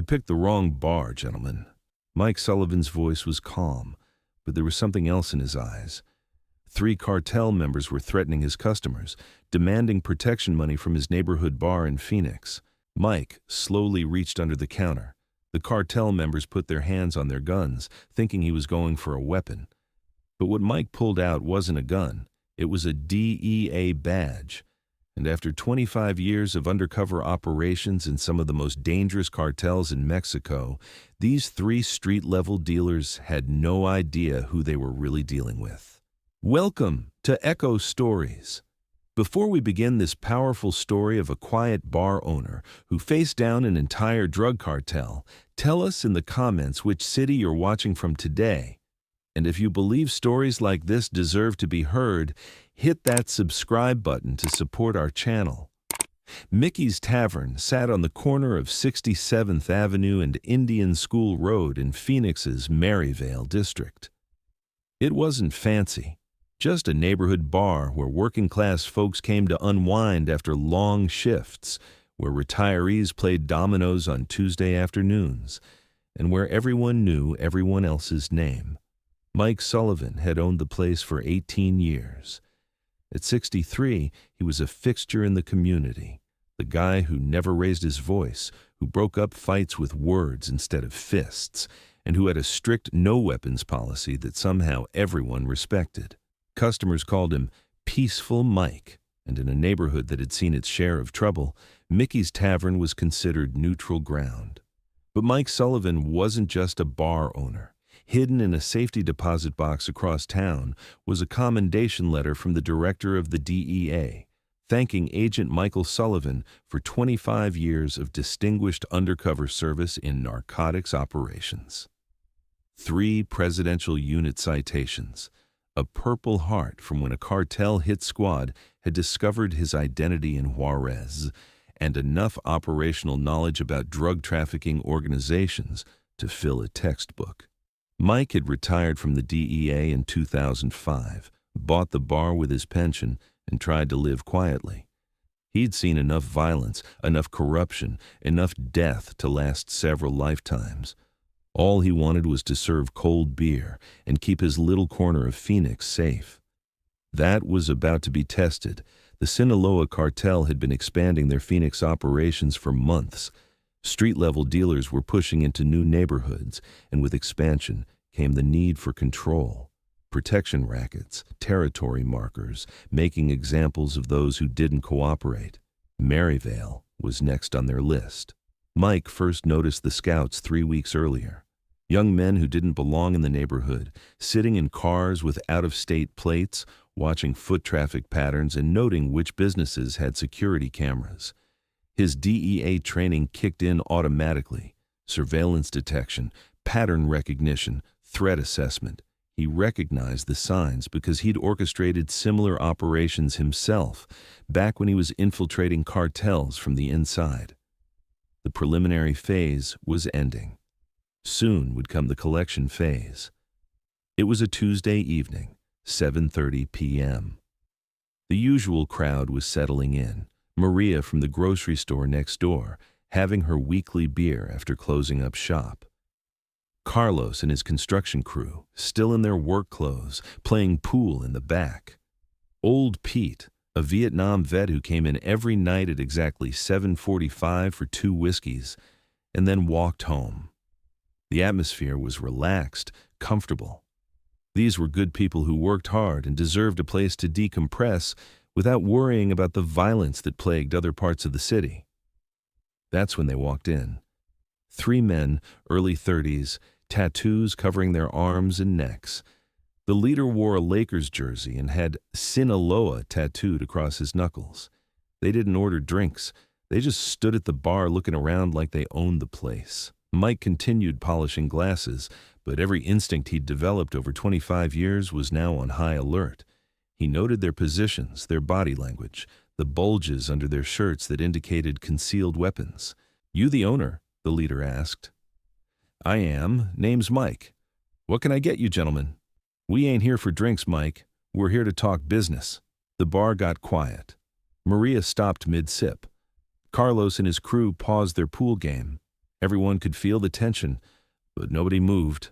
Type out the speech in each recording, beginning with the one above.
"You picked the wrong bar, gentlemen." Mike Sullivan's voice was calm, but there was something else in his eyes. 3 cartel members were threatening his customers, demanding protection money from his neighborhood bar in Phoenix. Mike slowly reached under the counter. The cartel members put their hands on their guns, thinking he was going for a weapon. But what Mike pulled out wasn't a gun. It was a DEA badge. And after 25 years of undercover operations in some of the most dangerous cartels in Mexico, these 3 street-level dealers had no idea who they were really dealing with. Welcome to Echo Stories. Before we begin this powerful story of a quiet bar owner who faced down an entire drug cartel, tell us in the comments which city you're watching from today. And if you believe stories like this deserve to be heard, hit that subscribe button to support our channel. Mickey's Tavern sat on the corner of 67th Avenue and Indian School Road in Phoenix's Maryvale district. It wasn't fancy, just a neighborhood bar where working-class folks came to unwind after long shifts, where retirees played dominoes on Tuesday afternoons, and where everyone knew everyone else's name. Mike Sullivan had owned the place for 18 years. At 63, he was a fixture in the community, the guy who never raised his voice, who broke up fights with words instead of fists, and who had a strict no-weapons policy that somehow everyone respected. Customers called him Peaceful Mike, and in a neighborhood that had seen its share of trouble, Mickey's Tavern was considered neutral ground. But Mike Sullivan wasn't just a bar owner. Hidden in a safety deposit box across town was a commendation letter from the director of the DEA, thanking Agent Michael Sullivan for 25 years of distinguished undercover service in narcotics operations. 3 presidential unit citations, a Purple Heart from when a cartel hit squad had discovered his identity in Juarez, and enough operational knowledge about drug trafficking organizations to fill a textbook. Mike had retired from the DEA in 2005, bought the bar with his pension, and tried to live quietly. He'd seen enough violence, enough corruption, enough death to last several lifetimes. All he wanted was to serve cold beer and keep his little corner of Phoenix safe. That was about to be tested. The Sinaloa Cartel had been expanding their Phoenix operations for months. Street-level dealers were pushing into new neighborhoods, and with expansion came the need for control. Protection rackets, territory markers, making examples of those who didn't cooperate. Maryvale was next on their list. Mike first noticed the scouts 3 weeks earlier. Young men who didn't belong in the neighborhood, sitting in cars with out-of-state plates, watching foot traffic patterns and noting which businesses had security cameras. His DEA training kicked in automatically. Surveillance detection, pattern recognition, threat assessment. He recognized the signs because he'd orchestrated similar operations himself back when he was infiltrating cartels from the inside. The preliminary phase was ending. Soon would come the collection phase. It was a Tuesday evening, 7:30 p.m. The usual crowd was settling in. Maria from the grocery store next door, having her weekly beer after closing up shop. Carlos and his construction crew, still in their work clothes, playing pool in the back. Old Pete, a Vietnam vet who came in every night at exactly 7:45 for 2 whiskeys, and then walked home. The atmosphere was relaxed, comfortable. These were good people who worked hard and deserved a place to decompress without worrying about the violence that plagued other parts of the city. That's when they walked in. 3 men, early 30s, tattoos covering their arms and necks. The leader wore a Lakers jersey and had Sinaloa tattooed across his knuckles. They didn't order drinks. They just stood at the bar looking around like they owned the place. Mike continued polishing glasses, but every instinct he'd developed over 25 years was now on high alert. He noted their positions, their body language, the bulges under their shirts that indicated concealed weapons. "You the owner?" the leader asked. "I am. Name's Mike. What can I get you, gentlemen?" "We ain't here for drinks, Mike. We're here to talk business." The bar got quiet. Maria stopped mid-sip. Carlos and his crew paused their pool game. Everyone could feel the tension, but nobody moved.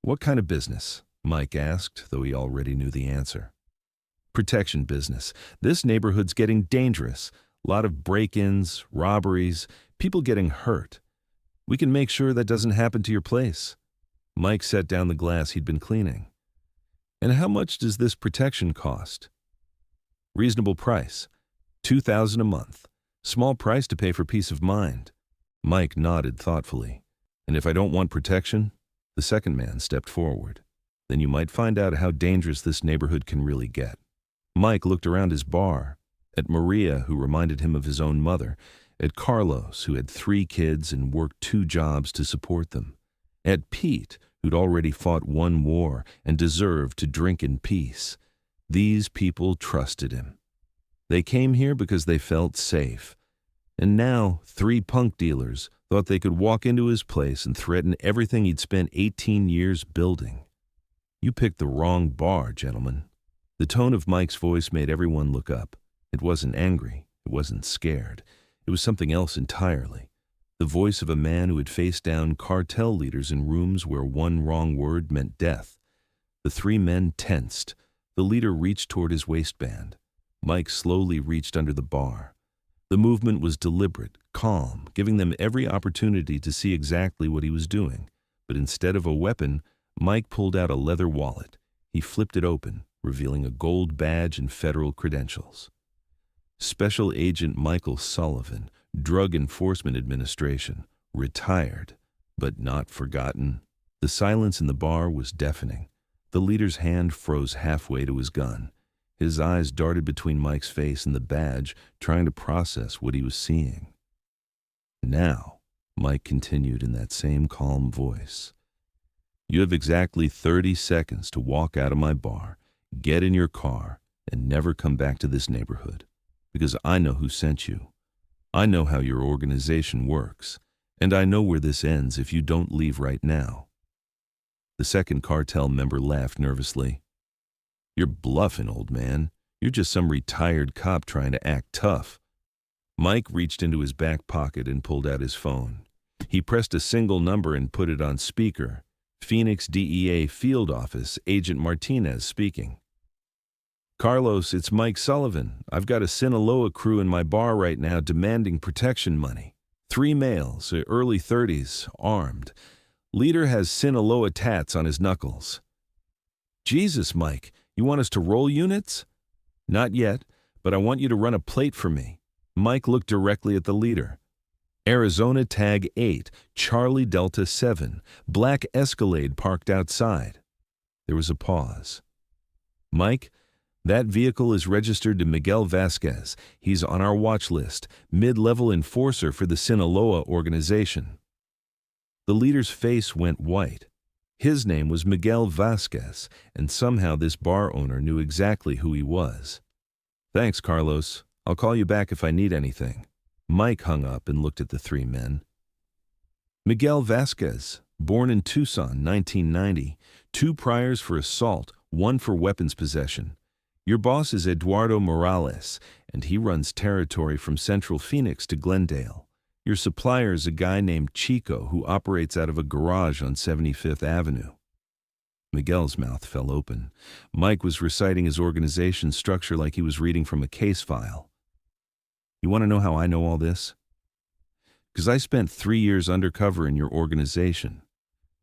"What kind of business?" Mike asked, though he already knew the answer. "Protection business. This neighborhood's getting dangerous. A lot of break-ins, robberies, people getting hurt. We can make sure that doesn't happen to your place." Mike set down the glass he'd been cleaning. "And how much does this protection cost?" "Reasonable price. $2,000 a month. Small price to pay for peace of mind." Mike nodded thoughtfully. "And if I don't want protection?" The second man stepped forward. "Then you might find out how dangerous this neighborhood can really get." Mike looked around his bar, at Maria, who reminded him of his own mother, at Carlos, who had 3 kids and worked 2 jobs to support them, at Pete, who'd already fought 1 war and deserved to drink in peace. These people trusted him. They came here because they felt safe. And now 3 punk dealers thought they could walk into his place and threaten everything he'd spent 18 years building. "You picked the wrong bar, gentlemen." The tone of Mike's voice made everyone look up. It wasn't angry. It wasn't scared. It was something else entirely. The voice of a man who had faced down cartel leaders in rooms where one wrong word meant death. The 3 men tensed. The leader reached toward his waistband. Mike slowly reached under the bar. The movement was deliberate, calm, giving them every opportunity to see exactly what he was doing. But instead of a weapon, Mike pulled out a leather wallet. He flipped it open, revealing a gold badge and federal credentials. Special Agent Michael Sullivan, Drug Enforcement Administration, retired, but not forgotten. The silence in the bar was deafening. The leader's hand froze halfway to his gun. His eyes darted between Mike's face and the badge, trying to process what he was seeing. "Now," Mike continued in that same calm voice, "you have exactly 30 seconds to walk out of my bar, get in your car, and never come back to this neighborhood. Because I know who sent you. I know how your organization works, and I know where this ends if you don't leave right now." The second cartel member laughed nervously. "You're bluffing, old man. You're just some retired cop trying to act tough." Mike reached into his back pocket and pulled out his phone. He pressed a single number and put it on speaker. "Phoenix DEA Field Office, Agent Martinez speaking." "Carlos, it's Mike Sullivan. I've got a Sinaloa crew in my bar right now demanding protection money. 3 males, early 30s, armed. Leader has Sinaloa tats on his knuckles." "Jesus, Mike, you want us to roll units?" "Not yet, but I want you to run a plate for me." Mike looked directly at the leader. "Arizona Tag 8, Charlie Delta 7, black Escalade parked outside." There was a pause. "Mike, that vehicle is registered to Miguel Vasquez. He's on our watch list, mid-level enforcer for the Sinaloa organization." The leader's face went white. His name was Miguel Vasquez, and somehow this bar owner knew exactly who he was. "Thanks, Carlos. I'll call you back if I need anything." Mike hung up and looked at the 3 men. "Miguel Vasquez, born in Tucson, 1990. 2 priors for assault, 1 for weapons possession. Your boss is Eduardo Morales, and he runs territory from Central Phoenix to Glendale. Your supplier is a guy named Chico who operates out of a garage on 75th Avenue. Miguel's mouth fell open. Mike was reciting his organization's structure like he was reading from a case file. "You want to know how I know all this?" "Because I spent 3 years undercover in your organization.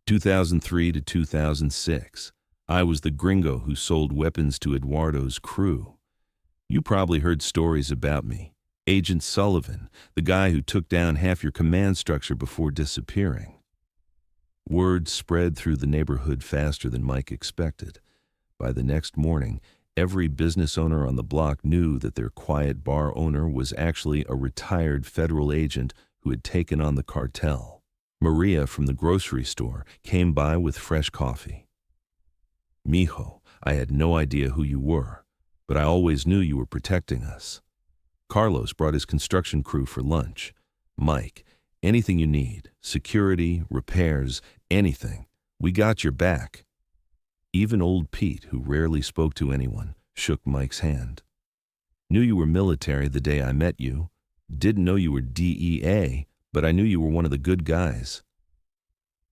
2003 to 2006. I was the gringo who sold weapons to Eduardo's crew. You probably heard stories about me. Agent Sullivan, the guy who took down half your command structure before disappearing." Word spread through the neighborhood faster than Mike expected. By the next morning, every business owner on the block knew that their quiet bar owner was actually a retired federal agent who had taken on the cartel. Maria from the grocery store came by with fresh coffee. "Mijo, I had no idea who you were, but I always knew you were protecting us." Carlos brought his construction crew for lunch. "Mike, anything you need, security, repairs, anything, we got your back." Even old Pete, who rarely spoke to anyone, shook Mike's hand. "Knew you were military the day I met you. Didn't know you were DEA, But I knew you were one of the good guys."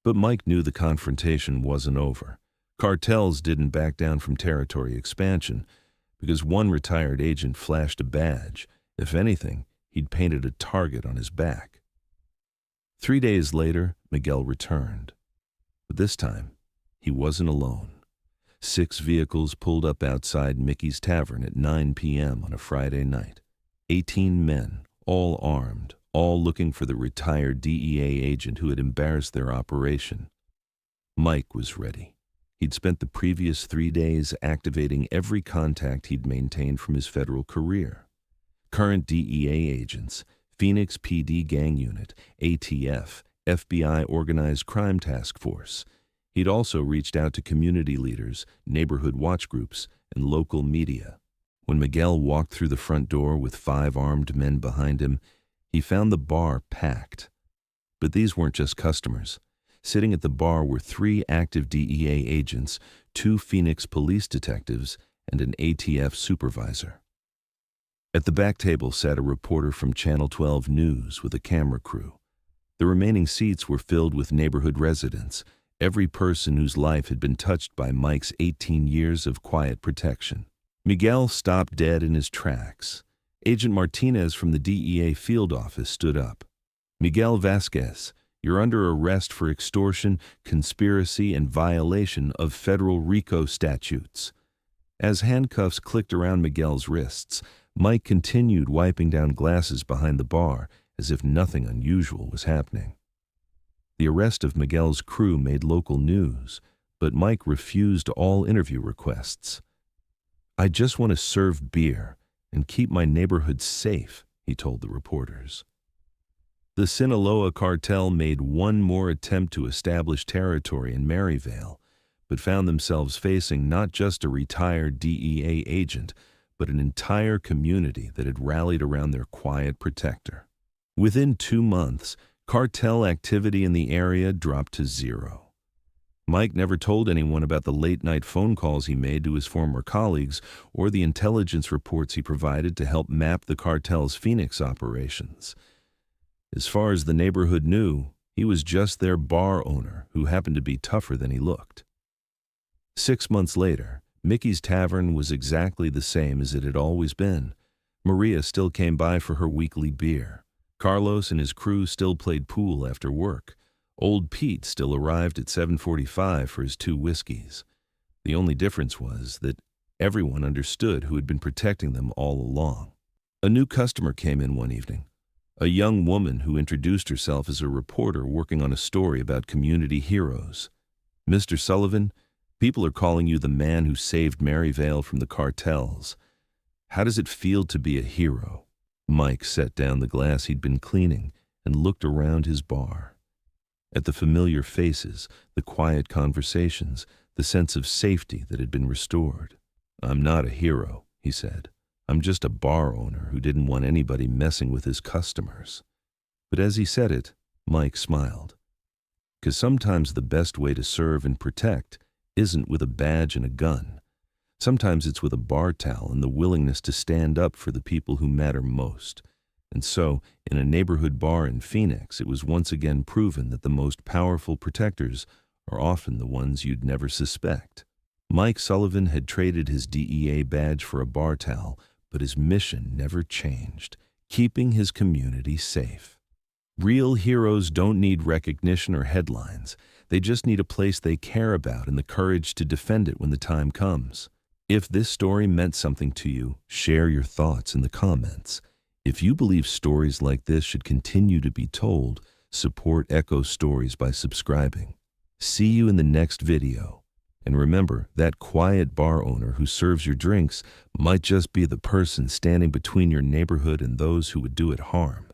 But Mike knew the confrontation wasn't over. Cartels didn't back down from territory expansion. Because one retired agent flashed a badge, if anything, he'd painted a target on his back. 3 days later, Miguel returned. But this time, he wasn't alone. 6 vehicles pulled up outside Mickey's Tavern at 9 p.m. on a Friday night. 18 men, all armed, all looking for the retired DEA agent who had embarrassed their operation. Mike was ready. He'd spent the previous 3 days activating every contact he'd maintained from his federal career. Current DEA agents, Phoenix PD Gang Unit, ATF, FBI Organized Crime Task Force. He'd also reached out to community leaders, neighborhood watch groups, and local media. When Miguel walked through the front door with 5 armed men behind him, he found the bar packed. But these weren't just customers. Sitting at the bar were 3 active DEA agents, 2 Phoenix police detectives, and an ATF supervisor. At the back table sat a reporter from Channel 12 News with a camera crew. The remaining seats were filled with neighborhood residents, every person whose life had been touched by Mike's 18 years of quiet protection. Miguel stopped dead in his tracks. Agent Martinez from the DEA field office stood up. "Miguel Vasquez, you're under arrest for extortion, conspiracy, and violation of federal RICO statutes." As handcuffs clicked around Miguel's wrists, Mike continued wiping down glasses behind the bar as if nothing unusual was happening. The arrest of Miguel's crew made local news, but Mike refused all interview requests. "I just want to serve beer and keep my neighborhood safe," he told the reporters. The Sinaloa Cartel made one more attempt to establish territory in Maryvale, but found themselves facing not just a retired DEA agent, but an entire community that had rallied around their quiet protector. Within 2 months, cartel activity in the area dropped to 0. Mike never told anyone about the late-night phone calls he made to his former colleagues or the intelligence reports he provided to help map the cartel's Phoenix operations. As far as the neighborhood knew, he was just their bar owner who happened to be tougher than he looked. 6 months later, Mickey's Tavern was exactly the same as it had always been. Maria still came by for her weekly beer. Carlos and his crew still played pool after work. Old Pete still arrived at 7:45 for his 2 whiskeys. The only difference was that everyone understood who had been protecting them all along. A new customer came in one evening. A young woman who introduced herself as a reporter working on a story about community heroes. "Mr. Sullivan, people are calling you the man who saved Maryvale from the cartels. How does it feel to be a hero?" Mike set down the glass he'd been cleaning and looked around his bar. At the familiar faces, the quiet conversations, the sense of safety that had been restored. "I'm not a hero," he said. "I'm just a bar owner who didn't want anybody messing with his customers." But as he said it, Mike smiled. Because sometimes the best way to serve and protect isn't with a badge and a gun. Sometimes it's with a bar towel and the willingness to stand up for the people who matter most. And so, in a neighborhood bar in Phoenix, it was once again proven that the most powerful protectors are often the ones you'd never suspect. Mike Sullivan had traded his DEA badge for a bar towel, but his mission never changed, keeping his community safe. Real heroes don't need recognition or headlines. They just need a place they care about and the courage to defend it when the time comes. If this story meant something to you, share your thoughts in the comments. If you believe stories like this should continue to be told, support Echo Stories by subscribing. See you in the next video. And remember, that quiet bar owner who serves your drinks might just be the person standing between your neighborhood and those who would do it harm.